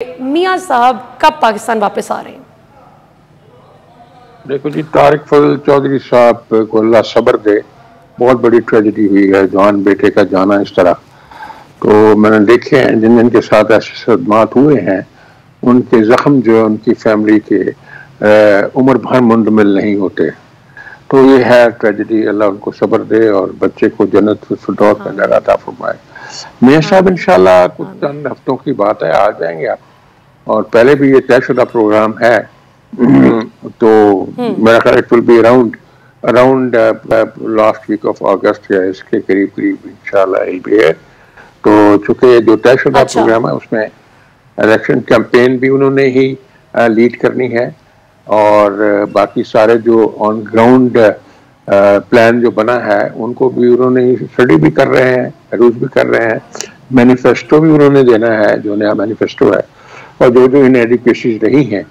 मियां साहब कब पाकिस्तान वापस आ रहे हैं? देखो जी, तारिक फजल चौधरी साहब को अल्लाह सब्र दे। बहुत बड़ी ट्रेजेडी हुई है, जवान बेटे का जाना इस तरह। तो मैंने देखे हैं जिन जिन के साथ ऐसे सदमात हुए हैं, उनके जख्म जो है उनकी फैमिली के उम्र भर मुंतमिल नहीं होते। तो ये है ट्रेजेडी। अल्लाह उनको सब्र दे और बच्चे को जन्नत फिरदौस में जगह अता फरमाए। मियां साहब इंशाल्लाह कुछ चंद हफ्तों की बात है, आ जाएंगे आप। और पहले भी ये तयशुदा प्रोग्राम है, तो मेरा ख्याल it will be around last week of August या इसके करीब करीब इंशाल्लाह इल बी है। तो चूंकि जो तयशुदा प्रोग्राम है उसमें इलेक्शन कैंपेन भी उन्होंने ही लीड करनी है, और बाकी सारे जो ऑन ग्राउंड प्लान जो बना है उनको भी उन्होंने स्टडी भी कर रहे हैं, रूज भी कर रहे हैं। मैनिफेस्टो भी उन्होंने देना है, जो नया मैनिफेस्टो है, और जो जो इनएडिक्वेसीज रही हैं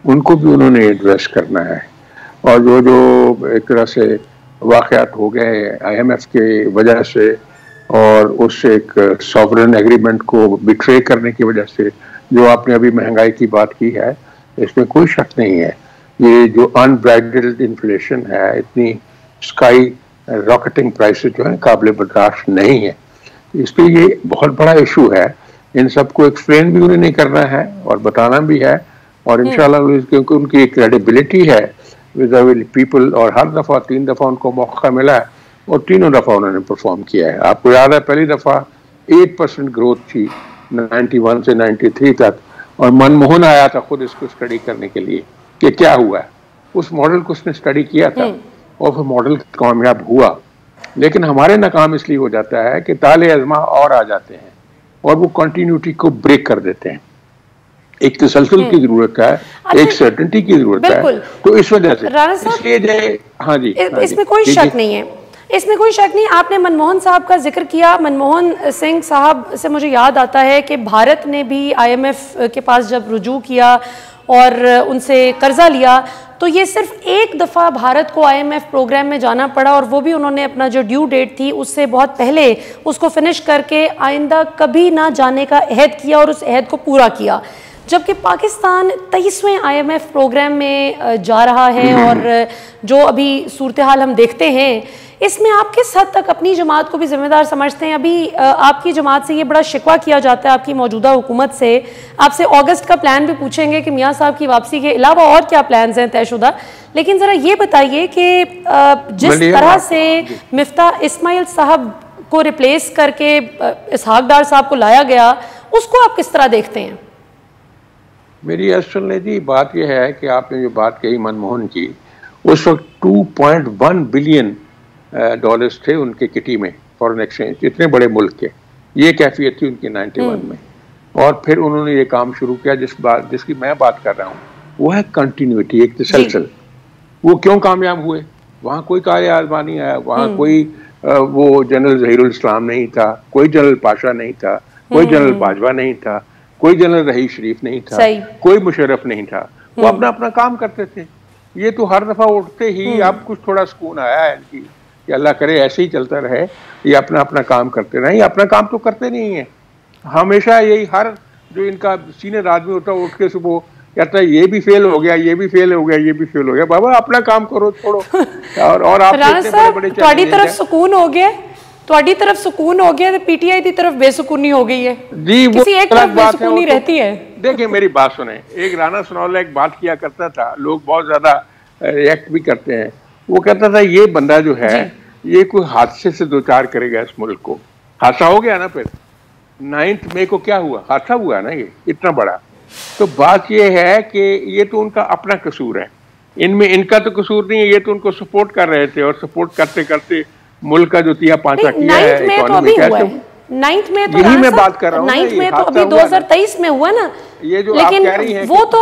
उनको भी उन्होंने एड्रेस करना है। और जो जो एक तरह से वाक़यात हो गए IMF के वजह से और उस एक सॉवरेन एग्रीमेंट को बिट्रे करने की वजह से जो आपने अभी महंगाई की बात की है, इसमें कोई शक नहीं है। ये जो अनब्राइडल्ड इन्फ्लेशन है, इतनी स्काई रॉकेटिंग प्राइसेस जो है काबिल बर्दाश्त नहीं है। इसलिए ये बहुत बड़ा इशू है। इन सबको एक्सप्लेन भी उन्हें नहीं करना है और बताना भी है, और इंशाल्लाह क्योंकि उनकी एक क्रेडिबिलिटी है विद पीपल, और हर दफ़ा 3 दफ़ा उनको मौका मिला है और तीनों दफ़ा उन्होंने परफॉर्म किया है। आपको याद है पहली दफ़ा 8% ग्रोथ थी 91 से 93 तक, और मनमोहन आया था खुद इसको स्टडी करने के लिए कि क्या हुआ है। उस मॉडल को उसने स्टडी किया था और फिर मॉडल कामयाब हुआ। लेकिन हमारे नाकाम इसलिए हो जाता है कि ताले अज़मा और आ जाते हैं और वो कंटिन्यूटी को ब्रेक कर देते हैं। एक तसलसल की जरूरत है, एक सर्टेनिटी की जरूरत है। तो इस वजह से इसलिए हाँ जी, इसमें कोई शक नहीं है, इसमें कोई शक नहीं। आपने मनमोहन साहब का जिक्र किया। मनमोहन सिंह साहब से मुझे याद आता है कि भारत ने भी IMF के पास जब रुजू किया और उनसे कर्जा लिया, तो ये सिर्फ एक दफ़ा भारत को IMF प्रोग्राम में जाना पड़ा, और वो भी उन्होंने अपना जो ड्यू डेट थी उससे बहुत पहले उसको फिनिश करके आइंदा कभी ना जाने का अहद किया और उस अहद को पूरा किया। जबकि पाकिस्तान 23वें IMF प्रोग्राम में जा रहा है, और जो अभी सूरत हाल हम देखते हैं इसमें आप किस हद तक अपनी जमात को भी जिम्मेदार समझते हैं? अभी आपकी जमात से ये बड़ा शिकवा किया जाता है आपकी मौजूदा हुकूमत से। आपसे अगस्त का प्लान भी पूछेंगे कि मियां साहब की वापसी के अलावा और क्या प्लान्स हैं तयशुदा, लेकिन ज़रा ये बताइए कि जिस तरह से मिफ्ताह इस्माइल साहब को रिप्लेस करके इसहाक डार साहब को लाया गया, उसको आप किस तरह देखते हैं? मेरी असल ने जी बात यह है कि आपने जो बात कही मनमोहन की, उस वक्त 2.1 बिलियन डॉलर्स थे उनके किटी में फॉरेन एक्सचेंज, इतने बड़े मुल्क के। ये कैफियत थी उनकी 91 में। और फिर उन्होंने ये काम शुरू किया जिसकी मैं बात कर रहा हूँ, वो है कंटिन्यूटी, एक तसलसल। वो क्यों कामयाब हुए? वहाँ कोई काले आजमा नहीं आया, वहाँ कोई वो जनरल जहीरुल इस्लाम नहीं था, कोई जनरल पाशा नहीं था, कोई जनरल बाजवा नहीं था, कोई जनरल रहीस शरीफ नहीं था, कोई मुशर्रफ नहीं था। वो अपना अपना काम करते थे। ये तो हर दफा उठते ही अब कुछ थोड़ा सुकून आया है इनकी कि अल्लाह करे ऐसे ही चलता रहे, ये अपना अपना काम करते रहे। अपना काम तो करते नहीं है, हमेशा यही हर जो इनका सीनियर आदमी होता है उठ के सुबह कहता है ये भी फेल हो गया, ये भी फेल हो गया, ये भी फेल हो गया। बाबा अपना काम करो, छोड़ो। और आप बड़ी तरफ सुकून हो गया, ਤੁਹਾਡੀ तरफ सुकून हो गया, तो PTI की तरफ बेसुकूनी हो गई है जी। वो किसी एक तरफ बेसुकूनी रहती है। देखिए मेरी बात सुने, एक राना सनौला एक बात किया करता था, लोग बहुत ज्यादा रिएक्ट भी करते हैं। वो कहता था ये बंदा जो है ये कोई हादसे से दो चार करेगा इस मुल्क को। हादसा हो गया ना, फिर 9 मई को क्या हुआ? हादसा हुआ ना ये इतना बड़ा। तो बात ये है कि ये तो उनका अपना कसूर है, इनमें इनका तो कसूर नहीं है। ये तो उनको सपोर्ट कर रहे थे, और सपोर्ट करते करते मुल्क का जो तिया पांचा किया है इकोनॉमी कैसे। 9 में तो यही मैं बात कर रहा हूँ, 9 में तो अभी 2023 में हुआ ना। ये जो लेकिन आप कह रही हैं वो तो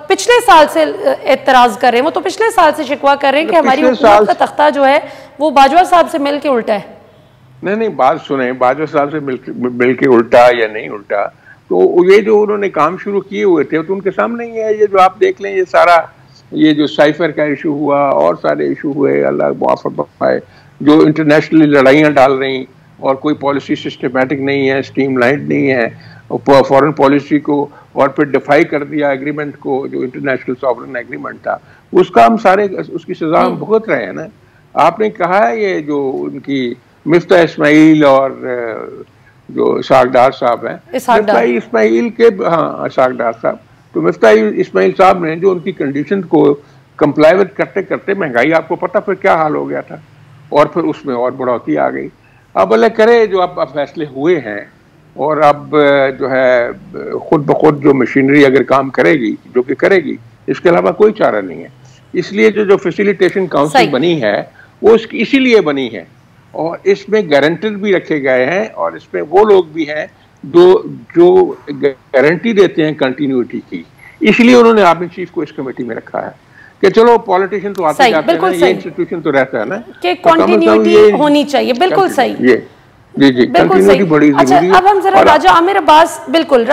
पिछले साल से एतराज कर रहे हैं, वो तो पिछले साल से शिकवा कर रहे हैं कि हमारी हुकूमत का तख्ता जो है वो बाजवा साहब से मिल के उल्टा है। नहीं बात सुने, बाजवा साहब से मिल के उल्टा या नहीं उल्टा, तो ये जो उन्होंने काम शुरू किए हुए थे तो उनके सामने ही है। ये जो आप देख लें, ये सारा ये जो साइफर का इशू हुआ और सारे इशू हुए, अल्लाह मुआफ़ फरमाए, जो इंटरनेशनली लड़ाइयाँ डाल रही और कोई पॉलिसी सिस्टमेटिक नहीं है, स्ट्रीमलाइंड नहीं है, फॉरेन पॉलिसी को और फिर डिफाई कर दिया एग्रीमेंट को, जो इंटरनेशनल सॉवरेन एग्रीमेंट था, उसका हम सारे उसकी सजा हम भुगत रहे हैं ना। आपने कहा है ये जो उनकी मिफ्ता इस्माइल और जो इसाक डार साहब हैं, मिफ्ता इस्माइल के, हाँ इसाक डार साहब, तो मिफ्ता इस्माइल साहब ने जो उनकी कंडीशन को कंप्लाई करते करते महंगाई, आपको पता फिर क्या हाल हो गया था, और फिर उसमें और बढ़ोतरी आ गई। अब अल्लाह करे जो अब फैसले हुए हैं, और अब जो है खुद ब खुद जो मशीनरी अगर काम करेगी, जो कि करेगी, इसके अलावा कोई चारा नहीं है। इसलिए जो फैसिलिटेशन काउंसिल बनी है वो इसीलिए बनी है, और इसमें गारंटर भी रखे गए हैं, और इसमें वो लोग भी हैं जो गारंटी देते हैं कंटिन्यूटी की। इसलिए उन्होंने आर्मी चीफ को इस कमेटी में रखा है कि चलो पॉलिटिशियन तो आते जाते हैं, ये इंस्टीट्यूशन तो रहता है ना कि कंटिन्यूटी होनी चाहिए। बिल्कुल सही, जी कंटिन्यूटी बड़ी जरूरी है। अब हम जरा राजा आमिर अब्बास, बिल्कुल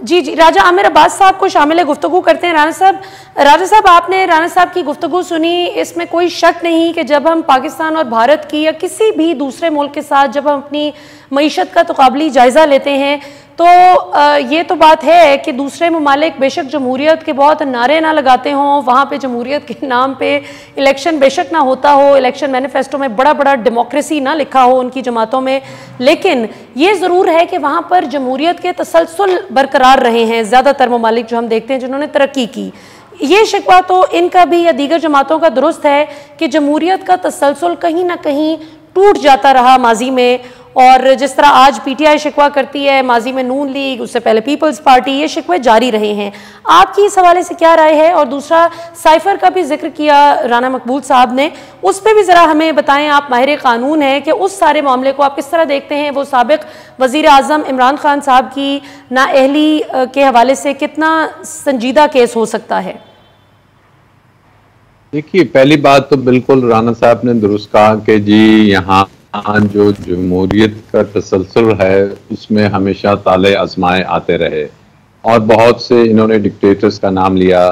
जी राजा आमिर अब्बास साहब को शामिल गुफ्तगू करते हैं। राजा साहब आपने राणा साहब की गुफ्तगू सुनी, इसमें कोई शक नहीं कि जब हम पाकिस्तान और भारत की या किसी भी दूसरे मुल्क के साथ जब हम अपनी मईशत का तकाबली जायज़ा लेते हैं तो ये तो बात है कि दूसरे ममालिक बेशक जमहूरियत के बहुत नारे ना लगाते हों, वहाँ पे जमहूरियत के नाम पे इलेक्शन बेशक ना होता हो, इलेक्शन मैनिफेस्टो में बड़ा बड़ा डेमोक्रेसी ना लिखा हो उनकी जमातों में, लेकिन ये ज़रूर है कि वहाँ पर जमहूरियत के तसलसल बरकरार रहे हैं ज़्यादातर ममालिक जो हम देखते हैं जिन्होंने तरक्की की। ये शिकवा तो इनका भी या दीगर जमातों का दुरुस्त है कि जमहूरियत का तसलसल कहीं ना कहीं टूट जाता रहा माजी में, और जिस तरह आज पीटीआई शिकवा करती है, माजी में नून लीग, उससे पहले पीपल्स पार्टी, ये शिकवे जारी रहे हैं। आपकी इस हवाले से क्या राय है? और दूसरा, साइफर का भी जिक्र किया राना मकबूल साहब ने, उस पर भी ज़रा हमें बताएं, आप माहिर कानून हैं, कि उस सारे मामले को आप किस तरह देखते हैं? वो साबिक वज़ीर आज़म इमरान खान साहब की नाअहली के हवाले से कितना संजीदा केस हो सकता है? देखिए, पहली बात तो बिल्कुल राना साहब ने दुरुस्त कहा कि जी यहाँ जो जमहूरियत का तसलसल है उसमें हमेशा ताले आजमाए आते रहे, और बहुत से इन्होंने डिक्टेटर्स का नाम लिया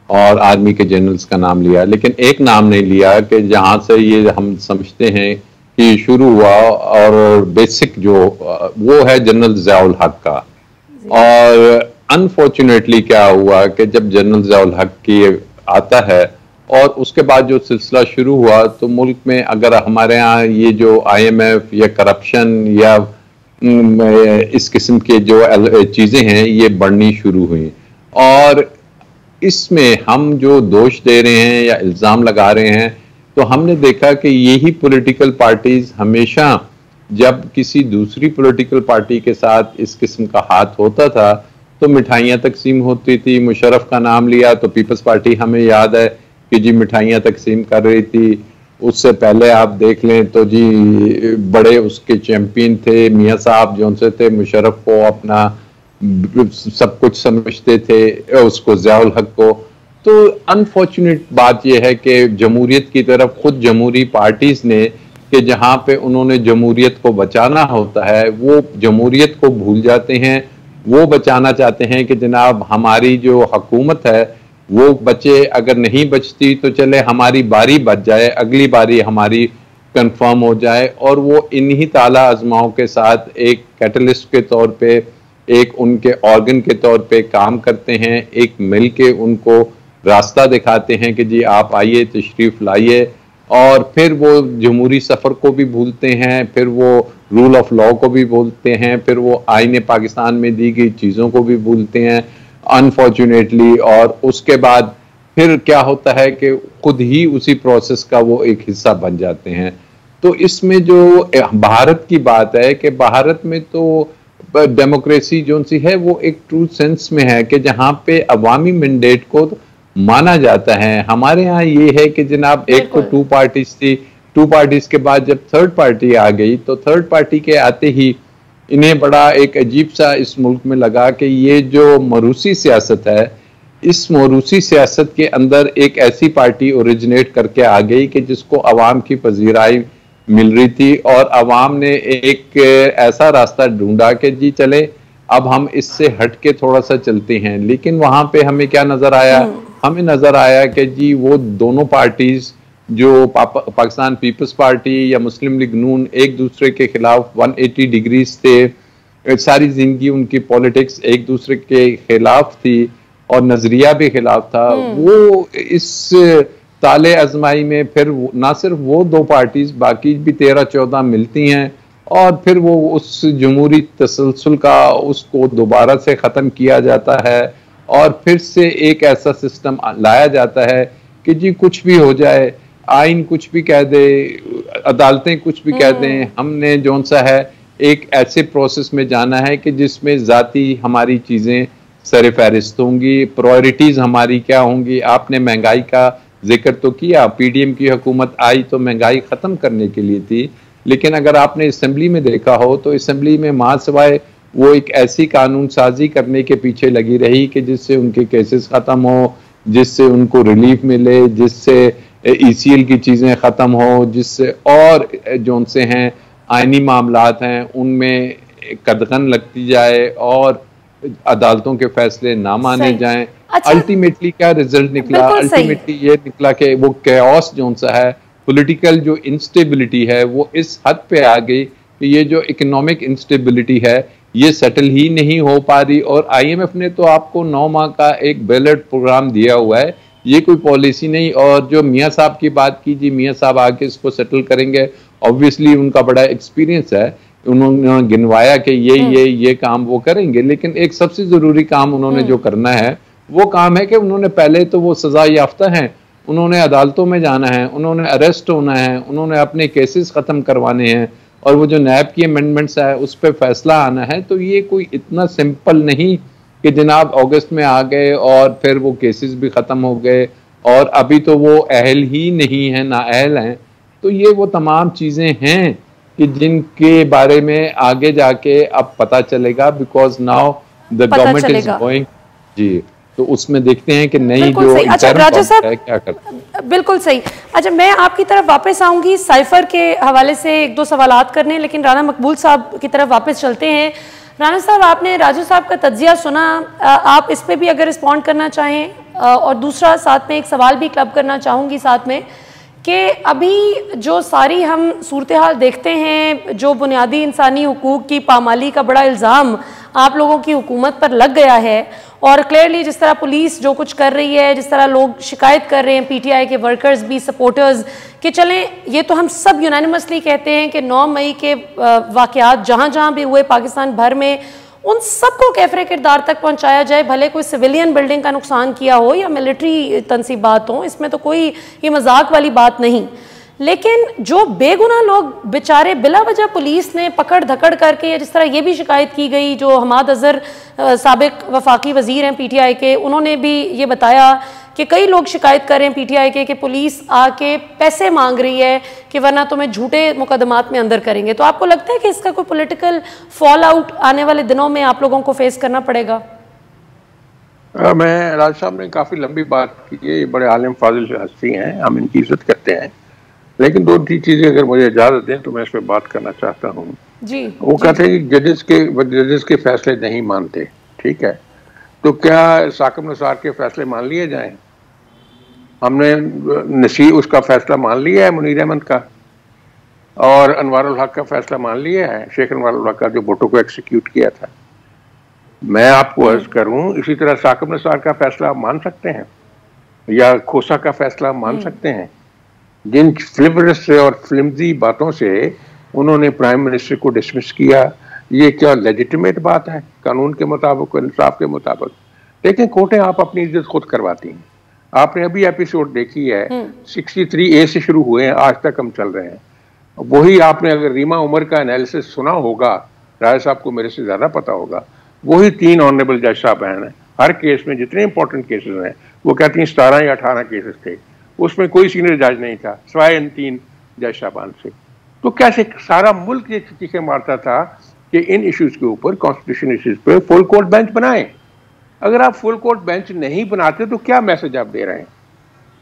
और आर्मी के जनरल्स का नाम लिया, लेकिन एक नाम नहीं लिया कि जहाँ से ये हम समझते हैं कि शुरू हुआ, और बेसिक जो वो है जनरल ज़ियाउल हक का। और अनफॉर्चुनेटली क्या हुआ कि जब जनरल ज़ियाउल हक की आता है और उसके बाद जो सिलसिला शुरू हुआ, तो मुल्क में अगर हमारे यहाँ ये जो IMF या करप्शन या इस किस्म के जो चीज़ें हैं ये बढ़नी शुरू हुई, और इसमें हम जो दोष दे रहे हैं या इल्ज़ाम लगा रहे हैं, तो हमने देखा कि यही पॉलिटिकल पार्टीज हमेशा जब किसी दूसरी पॉलिटिकल पार्टी के साथ इस किस्म का हाथ होता था तो मिठाइयाँ तकसीम होती थी। मुशर्रफ का नाम लिया तो पीपल्स पार्टी हमें याद है कि जी मिठाइयाँ तकसीम कर रही थी। उससे पहले आप देख लें तो जी बड़े उसके चैंपियन थे मियाँ साहब, जो उनसे थे मुशर्रफ को अपना सब कुछ समझते थे, उसको ज़ियाउल हक को। तो अनफॉर्चुनेट बात यह है कि जमहूरियत की तरफ खुद जमहूरी पार्टीज ने कि जहाँ पे उन्होंने जमहूरियत को बचाना होता है वो जमहूरियत को भूल जाते हैं। वो बचाना चाहते हैं कि जनाब हमारी जो हुकूमत है वो बचे, अगर नहीं बचती तो चले हमारी बारी बच जाए, अगली बारी हमारी कंफर्म हो जाए। और वो इन्हीं ताला आजमाओं के साथ एक कैटलिस्ट के तौर पे, एक उनके ऑर्गन के तौर पे काम करते हैं, एक मिल के उनको रास्ता दिखाते हैं कि जी आप आइए, तशरीफ लाइए। और फिर वो जमहूरी सफ़र को भी भूलते हैं, फिर वो रूल ऑफ लॉ को भी भूलते हैं, फिर वो आईने पाकिस्तान में दी गई चीज़ों को भी भूलते हैं अनफॉर्चुनेटली। और उसके बाद फिर क्या होता है कि खुद ही उसी प्रोसेस का वो एक हिस्सा बन जाते हैं। तो इसमें जो भारत की बात है कि भारत में तो डेमोक्रेसी जो सी है वो एक ट्रू सेंस में है कि जहाँ पे अवामी मैंडेट को माना जाता है। हमारे यहाँ ये है कि जनाब एक तो टू पार्टीज थी, टू पार्टीज के बाद जब थर्ड पार्टी आ गई तो थर्ड पार्टी के आते ही इन्हें बड़ा एक अजीब सा इस मुल्क में लगा कि ये जो मरूसी सियासत है, इस मरूसी सियासत के अंदर एक ऐसी पार्टी ओरिजिनेट करके आ गई कि जिसको अवाम की पजीराई मिल रही थी और अवाम ने एक ऐसा रास्ता ढूंढा कि जी चले अब हम इससे हट के थोड़ा सा चलते हैं। लेकिन वहां पे हमें क्या नजर आया? हमें नजर आया कि जी वो दोनों पार्टीज जो पाकिस्तान पीपल्स पार्टी या मुस्लिम लीग नून एक दूसरे के खिलाफ 180 डिग्रीज थे सारी जिंदगी उनकी पॉलिटिक्स एक दूसरे के खिलाफ थी और नजरिया भी खिलाफ था। वो इस ताले आजमाई में फिर ना सिर्फ वो दो पार्टीज, बाकी भी 13-14 मिलती हैं और फिर वो उस जमहूरी तसलसल का उसको दोबारा से ख़त्म किया जाता है और फिर से एक ऐसा सिस्टम लाया जाता है कि जी कुछ भी हो जाए, आइन कुछ भी कह दे, अदालतें कुछ भी कह दें, हमने जौन सा है एक ऐसे प्रोसेस में जाना है कि जिसमें ज़ाती हमारी चीज़ें सर फहरिस्त होंगी, प्रायोरिटीज हमारी क्या होंगी। आपने महंगाई का जिक्र तो किया, पीडीएम की हुकूमत आई तो महंगाई ख़त्म करने के लिए थी, लेकिन अगर आपने असेंबली में देखा हो तो असेंबली में महासवाए वो एक ऐसी कानून साजी करने के पीछे लगी रही कि जिससे उनके केसेस ख़त्म हो, जिससे उनको रिलीफ मिले, जिससे ईसीएल की चीज़ें ख़त्म हो, जिससे और जौन से हैं आइनी मामलात हैं उनमें कदगन लगती जाए और अदालतों के फैसले ना माने जाएं। अच्छा, अल्टीमेटली क्या रिजल्ट निकला? अल्टीमेटली ये निकला कि वो कैओस जौन सा है, पॉलिटिकल जो इंस्टेबिलिटी है वो इस हद पे आ गई कि ये जो इकोनॉमिक इंस्टेबिलिटी है ये सेटल ही नहीं हो पा रही। और आईएमएफ ने तो आपको 9 माह का एक बैलेट प्रोग्राम दिया हुआ है, ये कोई पॉलिसी नहीं। और जो मियाँ साहब की बात की, जी मियाँ साहब आके इसको सेटल करेंगे, ऑब्वियसली उनका बड़ा एक्सपीरियंस है, उन्होंने गिनवाया कि ये काम वो करेंगे। लेकिन एक सबसे जरूरी काम उन्होंने जो करना है वो काम है कि उन्होंने पहले तो वो सजा याफ्ता हैं, उन्होंने अदालतों में जाना है, उन्होंने अरेस्ट होना है, उन्होंने अपने केसेस खत्म करवाने हैं और वो जो नैब की अमेंडमेंट्स है उस पर फैसला आना है। तो ये कोई इतना सिंपल नहीं कि जनाब अगस्त में आ गए और फिर वो केसेस भी खत्म हो गए और अभी तो वो अहल ही नहीं है, ना अहल हैं। तो ये वो तमाम चीजें हैं कि जिनके बारे में आगे जाके अब पता चलेगा, because now the government is going. जी, तो उसमें देखते हैं कि नई जो अच्छा राजा साहब क्या करते हैं। बिल्कुल सही। अच्छा, मैं आपकी तरफ वापस आऊंगी साइफर के हवाले से एक दो सवालात करने, लेकिन राना मकबूल साहब की तरफ वापस चलते हैं। राना साहब, आपने राजू साहब का तज्जिया सुना, आप इस पे भी अगर रिस्पॉन्ड करना चाहें। और दूसरा साथ में एक सवाल भी क्लब करना चाहूँगी साथ में कि अभी जो सारी हम सूरत हाल देखते हैं, जो बुनियादी इंसानी हुकूक की पामाली का बड़ा इल्ज़ाम आप लोगों की हुकूमत पर लग गया है और क्लियरली जिस तरह पुलिस जो कुछ कर रही है, जिस तरह लोग शिकायत कर रहे हैं, पीटीआई के वर्कर्स भी, सपोर्टर्स, कि चलें ये तो हम सब यूनानिमसली कहते हैं कि 9 मई के वाक़यात जहाँ जहाँ भी हुए पाकिस्तान भर में, उन सबको कैफरे किरदार तक पहुंचाया जाए, भले कोई सिविलियन बिल्डिंग का नुकसान किया हो या मिलिट्री तनसीबात हो, इसमें तो कोई ये मजाक वाली बात नहीं। लेकिन जो बेगुनाह लोग बेचारे बिला वजह पुलिस ने पकड़ धकड़ करके, या जिस तरह ये भी शिकायत की गई, जो हमाद अजहर साबिक वफाकी वजीर हैं पीटीआई के, उन्होंने भी ये बताया कि कई लोग शिकायत कर रहे हैं पीटीआई के कि पुलिस आके पैसे मांग रही है कि वरना तुम्हें झूठे मुकदमात में अंदर करेंगे। तो आपको लगता है कि इसका कोई पॉलिटिकल फॉल आउट आने वाले दिनों में आप लोगों को फेस करना पड़ेगा? मैं राज साहब ने काफ़ी लंबी बात की है, ये बड़े आलिम फाजिल हस्ती हैं, हम इनकी इज्जत करते हैं, लेकिन 2-3 चीज़ें अगर मुझे इजाज़त दें तो मैं इस पर बात करना चाहता हूँ। जी, वो कहते हैं कि जजेस के फैसले नहीं मानते, ठीक है, तो क्या साकिब निसार के फैसले मान लिए जाएं? हमने उसका फैसला मान लिया है, मुनीर अहमद का, और अनवारुल हक का फैसला मान लिया है, शेख अनवारुल हक का, जो भुट्टो को एक्सिक्यूट किया था। मैं आपको अर्ज करूं, इसी तरह साकिब निसार का फैसला मान सकते हैं या खोसा का फैसला मान सकते हैं? जिन फ्लिवरस और फ्लिमजी बातों से उन्होंने प्राइम मिनिस्टर को डिसमिस किया, ये क्या लेजिटिमेट बात है कानून के मुताबिक, इंसाफ के मुताबिक? लेकिन कोर्टें आप अपनी इज्जत खुद करवाती हैं। आपने अभी एपिसोड देखी है, 63A से शुरू हुए हैं, आज तक हम चल रहे हैं। वही आपने अगर रीमा उमर का एनालिसिस सुना होगा, राय साहब को मेरे से ज्यादा पता होगा, वही 3 ऑनरेबल जज साहब हैं, हर केस में जितने इंपॉर्टेंट केसेस हैं वो कहती हैं 17 या 18 केसेस थे, उसमें कोई सीनियर जज नहीं था सिवाय इन 3 जज साहबान से। तो कैसे सारा मुल्क ये चीखें मारता था कि इन इश्यूज के ऊपर, कॉन्स्टिट्यूशन इश्यूज पे फुल कोर्ट बेंच बनाएं। अगर आप फुल कोर्ट बेंच नहीं बनाते तो क्या मैसेज आप दे रहे हैं?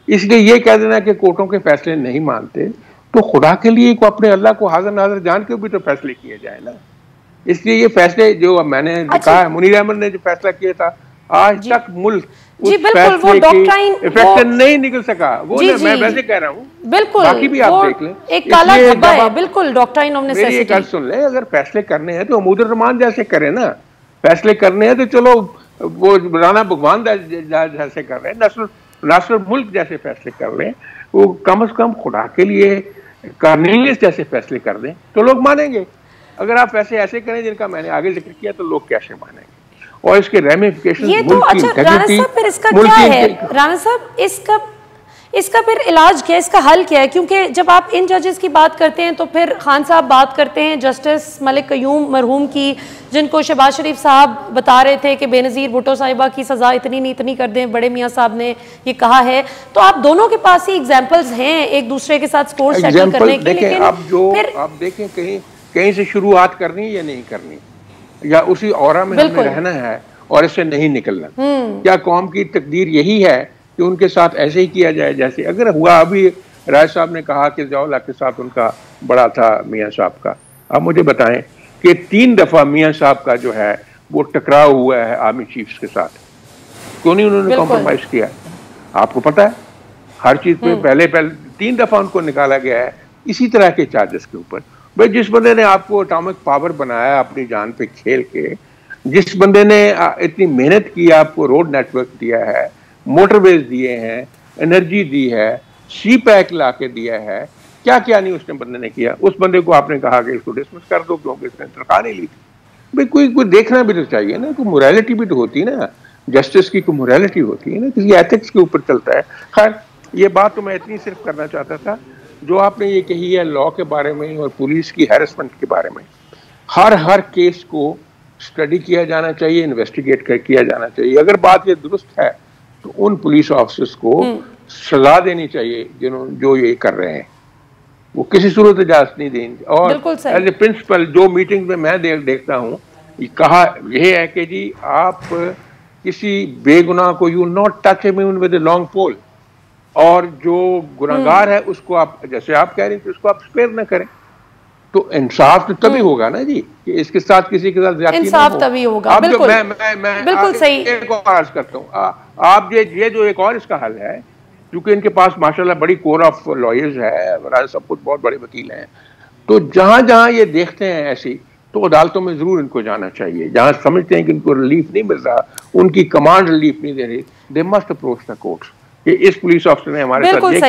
इसलिए ये कह देना कि कोर्टों के फैसले नहीं मानते, तो खुदा के लिए को अपने अल्लाह को हाजिर नाज़िर जान के भी तो फैसले किए जाए ना। इसलिए ये फैसले जो मैंने कहा है, मुनीर अहमद ने जो फैसला किया था आज तक मुल्क जी बिल्कुल, वो डॉक्ट्राइन इफेक्ट नहीं निकल सका। वो जी, मैं वैसे कह रहा हूँ, बिल्कुल बाकी भी आप देख लें, एक काला धब्बा है बिल्कुल डॉक्ट्राइन ऑफ नेसेसिटी। मेरी एक बात सुन ले, अगर फैसले करने हैं तो महमूद रहमान जैसे करें ना, फैसले करने हैं तो चलो वो राना भगवान जैसे कर रहे हैं, नासिर मुल्क जैसे फैसले कर रहे हैं, वो कम से कम खुदा के लिए कार्निलियस जैसे फैसले कर दें तो लोग मानेंगे। अगर आप ऐसे करें जिनका मैंने आगे जिक्र किया तो लोग कैसे मानेंगे? और इसके रेमिफिकेशंस ये तो अच्छा राणा साहब, फिर इसका क्या है राणा साहब, इसका फिर इलाज क्या है, इसका हल क्या है? क्योंकि जब आप इन जजेस की बात करते हैं तो फिर खान साहब बात करते हैं जस्टिस मलिक कयूम मरहूम की, जिनको शहबाज शरीफ साहब बता रहे थे कि बेनज़ीर भुट्टो साहिबा की सज़ा इतनी नहीं इतनी कर दें, बड़े मियाँ साहब ने ये कहा है। तो आप दोनों के पास ही एग्जाम्पल्स हैं एक दूसरे के साथ स्कोर सेटल करने के। लेकिन आप देखें कहीं से शुरुआत करनी या नहीं करनी, या उसी औरा में हमें रहना है और इससे नहीं निकलना। क्या कौम की तकदीर यही है कि उनके साथ ऐसे ही किया जाए जैसे अगर हुआ? अभी राय साहब ने कहा कि जवाहरलाल के साथ उनका बड़ा था मियाँ साहब का। अब मुझे बताएं कि 3 दफा मियाँ साहब का जो है वो टकराव हुआ है आर्मी चीफ्स के साथ, क्यों नहीं उन्होंने कॉम्प्रोमाइज किया? आपको पता है, हर चीज पे पहले 3 दफा उनको निकाला गया है इसी तरह के चार्जेस के ऊपर। भाई जिस बंदे ने आपको एटॉमिक पावर बनाया अपनी जान पे खेल के, जिस बंदे ने इतनी मेहनत की, आपको रोड नेटवर्क दिया है, मोटरवेज दिए हैं, एनर्जी दी है, सी पैक ला के दिया है, क्या क्या नहीं उसने बंदे ने किया। उस बंदे को आपने कहा कि इसको डिसमिस कर दो क्योंकि इसने तनख्वाह नहीं ली थी। भाई कोई देखना भी तो चाहिए ना, कोई मोरालिटी भी तो होती है ना, जस्टिस की कोई मोरालिटी होती है ना, किसी एथिक्स के ऊपर चलता है। खैर ये बात तो मैं इतनी सिर्फ करना चाहता था। जो आपने ये कही है लॉ के बारे में और पुलिस की हैरेसमेंट के बारे में, हर केस को स्टडी किया जाना चाहिए, इन्वेस्टिगेट किया जाना चाहिए। अगर बात ये दुरुस्त है तो उन पुलिस ऑफिसर्स को सजा देनी चाहिए जो ये कर रहे हैं, वो किसी सूरत इजाजत नहीं देंगे। और एज ए प्रिंसिपल जो मीटिंग में मैं देखता हूँ, कहा यह है कि जी आप किसी बेगुनाह को you not touch him even with a long pole, और जो गुनहगार है उसको आप, जैसे आप कह रहे हैं, उसको आप स्पेयर न करें। तो इंसाफ तो तभी होगा ना जी कि इसके साथ किसी के साथ ज्यादती इंसाफ तभी होगा। बिल्कुल मैं बिल्कुल सही। एक और अर्ज करता हूँ, आप ये जो एक और इसका हल है, क्योंकि इनके पास माशाल्लाह बड़ी कोर ऑफ लॉयर्स है, सब कुछ बहुत बड़े वकील हैं, तो जहां जहां ये देखते हैं ऐसी, तो अदालतों में जरूर इनको जाना चाहिए। जहां समझते हैं कि इनको रिलीफ नहीं मिल रहा, उनकी कमांड रिलीफ नहीं दे रही, they must approach the courts कि इस पुलिस ऑफिसर ने हमारे साथ ये किया।